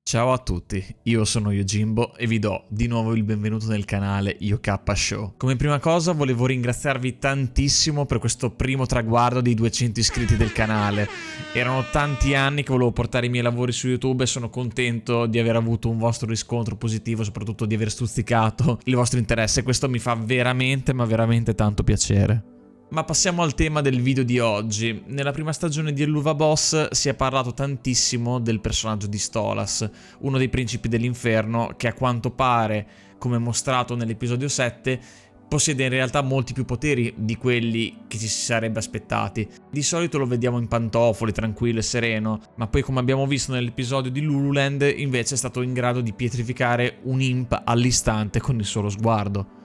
Ciao a tutti, io sono Yojimbo e vi do di nuovo il benvenuto nel canale Yoka Show. Come prima cosa volevo ringraziarvi tantissimo per questo primo traguardo di 200 iscritti del canale. Erano tanti anni che volevo portare i miei lavori su YouTube e sono contento di aver avuto un vostro riscontro positivo, soprattutto di aver stuzzicato il vostro interesse. Questo mi fa veramente, ma veramente tanto piacere. Ma passiamo al tema del video di oggi. Nella prima stagione di Helluva Boss si è parlato tantissimo del personaggio di Stolas, uno dei principi dell'inferno che a quanto pare, come mostrato nell'episodio 7, possiede in realtà molti più poteri di quelli che ci si sarebbe aspettati. Di solito lo vediamo in pantofoli, tranquillo e sereno, ma poi come abbiamo visto nell'episodio di Lululand invece è stato in grado di pietrificare un imp all'istante con il solo sguardo.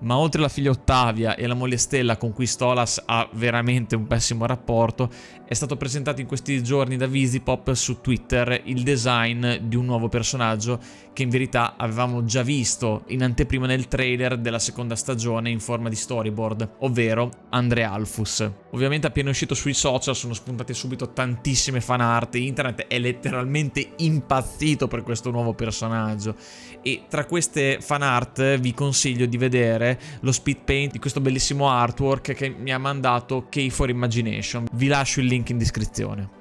Ma oltre alla figlia Ottavia e la moglie Stella con cui Stolas ha veramente un pessimo rapporto, è stato presentato in questi giorni da Visipop su Twitter il design di un nuovo personaggio che in verità avevamo già visto in anteprima nel trailer della seconda stagione in forma di storyboard, ovvero Andre Alphus. Ovviamente appena uscito sui social sono spuntate subito tantissime fan art, internet è letteralmente impazzito per questo nuovo personaggio e tra queste fan art vi consiglio di vedere lo speed paint di questo bellissimo artwork che mi ha mandato K4Imagination. Vi lascio il link in descrizione.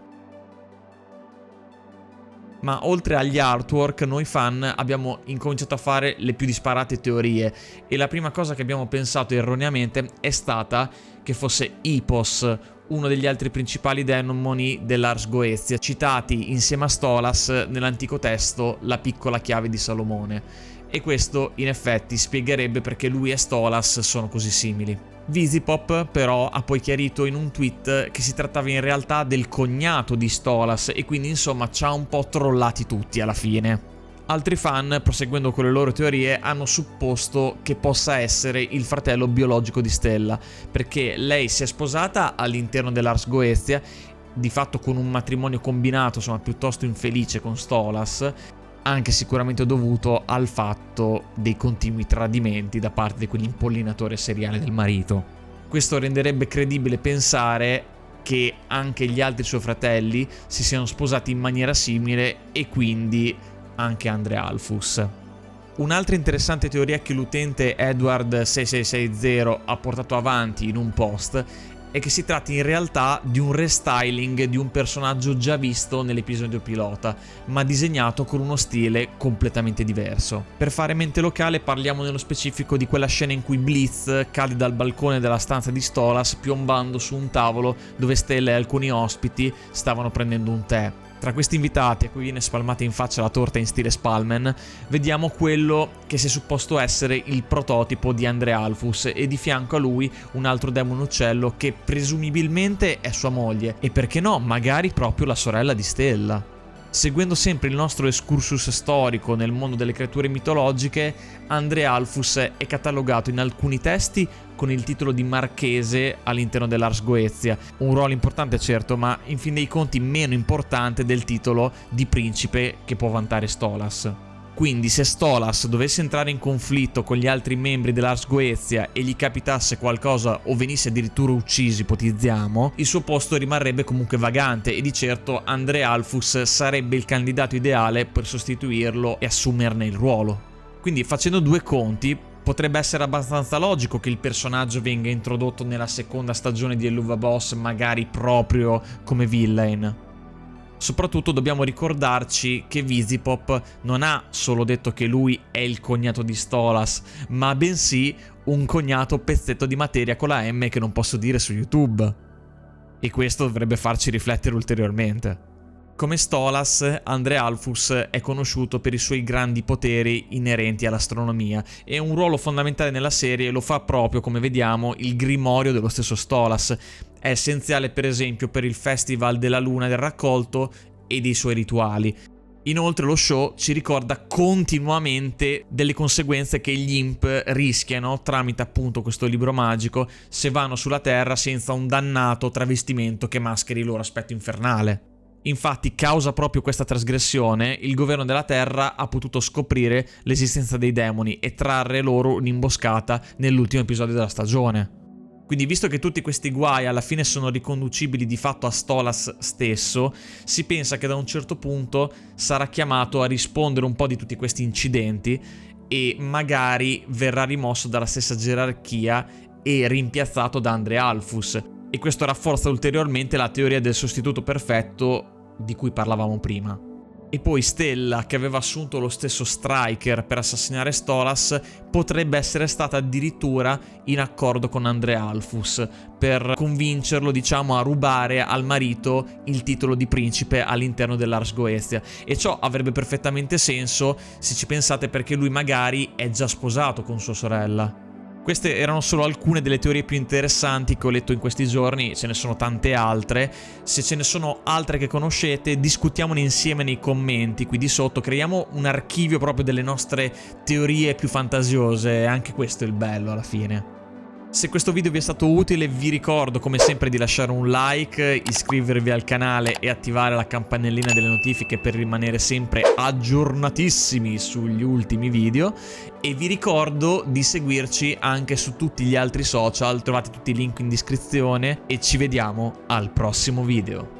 Ma oltre agli artwork, noi fan abbiamo incominciato a fare le più disparate teorie e la prima cosa che abbiamo pensato erroneamente è stata che fosse Ipos, uno degli altri principali demoni dell'Ars Goetia, citati insieme a Stolas nell'antico testo La piccola chiave di Salomone. E questo in effetti spiegherebbe perché lui e Stolas sono così simili. Visipop però ha poi chiarito in un tweet che si trattava in realtà del cognato di Stolas e quindi insomma ci ha un po' trollati tutti alla fine. Altri fan, proseguendo con le loro teorie, hanno supposto che possa essere il fratello biologico di Stella, perché lei si è sposata all'interno dell'Ars Goetia, di fatto con un matrimonio combinato, insomma piuttosto infelice con Stolas, anche sicuramente dovuto al fatto dei continui tradimenti da parte di quell'impollinatore seriale del marito. Questo renderebbe credibile pensare che anche gli altri suoi fratelli si siano sposati in maniera simile e quindi anche Andre Alphus. Un'altra interessante teoria che l'utente Edward6660 ha portato avanti in un post è che si tratti in realtà di un restyling di un personaggio già visto nell'episodio pilota, ma disegnato con uno stile completamente diverso. Per fare mente locale parliamo nello specifico di quella scena in cui Blitz cade dal balcone della stanza di Stolas piombando su un tavolo dove Stella e alcuni ospiti stavano prendendo un tè. Tra questi invitati, a cui viene spalmata in faccia la torta in stile Spalman, vediamo quello che si è supposto essere il prototipo di Andre Alphus e di fianco a lui un altro demone uccello che presumibilmente è sua moglie e perché no, magari proprio la sorella di Stella. Seguendo sempre il nostro excursus storico nel mondo delle creature mitologiche, Andre Alphus è catalogato in alcuni testi con il titolo di marchese all'interno dell'Ars Goetia, un ruolo importante certo, ma in fin dei conti meno importante del titolo di principe che può vantare Stolas. Quindi se Stolas dovesse entrare in conflitto con gli altri membri dell'Ars Goetia e gli capitasse qualcosa o venisse addirittura ucciso, ipotizziamo, il suo posto rimarrebbe comunque vagante e di certo Andre Alphus sarebbe il candidato ideale per sostituirlo e assumerne il ruolo. Quindi facendo due conti potrebbe essere abbastanza logico che il personaggio venga introdotto nella seconda stagione di Helluva Boss magari proprio come villain. Soprattutto dobbiamo ricordarci che Visipop non ha solo detto che lui è il cognato di Stolas, ma bensì un cognato pezzetto di materia con la M che non posso dire su YouTube. E questo dovrebbe farci riflettere ulteriormente. Come Stolas, Andre Alphus è conosciuto per i suoi grandi poteri inerenti all'astronomia e un ruolo fondamentale nella serie lo fa proprio, come vediamo, il grimorio dello stesso Stolas. È essenziale per esempio per il Festival della Luna del Raccolto e dei suoi rituali. Inoltre lo show ci ricorda continuamente delle conseguenze che gli imp rischiano tramite appunto questo libro magico se vanno sulla Terra senza un dannato travestimento che mascheri il loro aspetto infernale. Infatti, causa proprio questa trasgressione, il governo della Terra ha potuto scoprire l'esistenza dei demoni e trarre loro un'imboscata nell'ultimo episodio della stagione. Quindi, visto che tutti questi guai alla fine sono riconducibili di fatto a Stolas stesso, si pensa che da un certo punto sarà chiamato a rispondere un po' di tutti questi incidenti e magari verrà rimosso dalla stessa gerarchia e rimpiazzato da Andre Alphus. E questo rafforza ulteriormente la teoria del sostituto perfetto di cui parlavamo prima. E poi Stella, che aveva assunto lo stesso Striker per assassinare Stolas, potrebbe essere stata addirittura in accordo con Andre Alphus per convincerlo, diciamo, a rubare al marito il titolo di principe all'interno dell'Ars Goetia. E ciò avrebbe perfettamente senso se ci pensate, perché lui magari è già sposato con sua sorella. Queste erano solo alcune delle teorie più interessanti che ho letto in questi giorni, ce ne sono tante altre. Se ce ne sono altre che conoscete, discutiamone insieme nei commenti qui di sotto, creiamo un archivio proprio delle nostre teorie più fantasiose, anche questo è il bello alla fine. Se questo video vi è stato utile, vi ricordo come sempre di lasciare un like, iscrivervi al canale e attivare la campanellina delle notifiche per rimanere sempre aggiornatissimi sugli ultimi video, e vi ricordo di seguirci anche su tutti gli altri social, trovate tutti i link in descrizione e ci vediamo al prossimo video.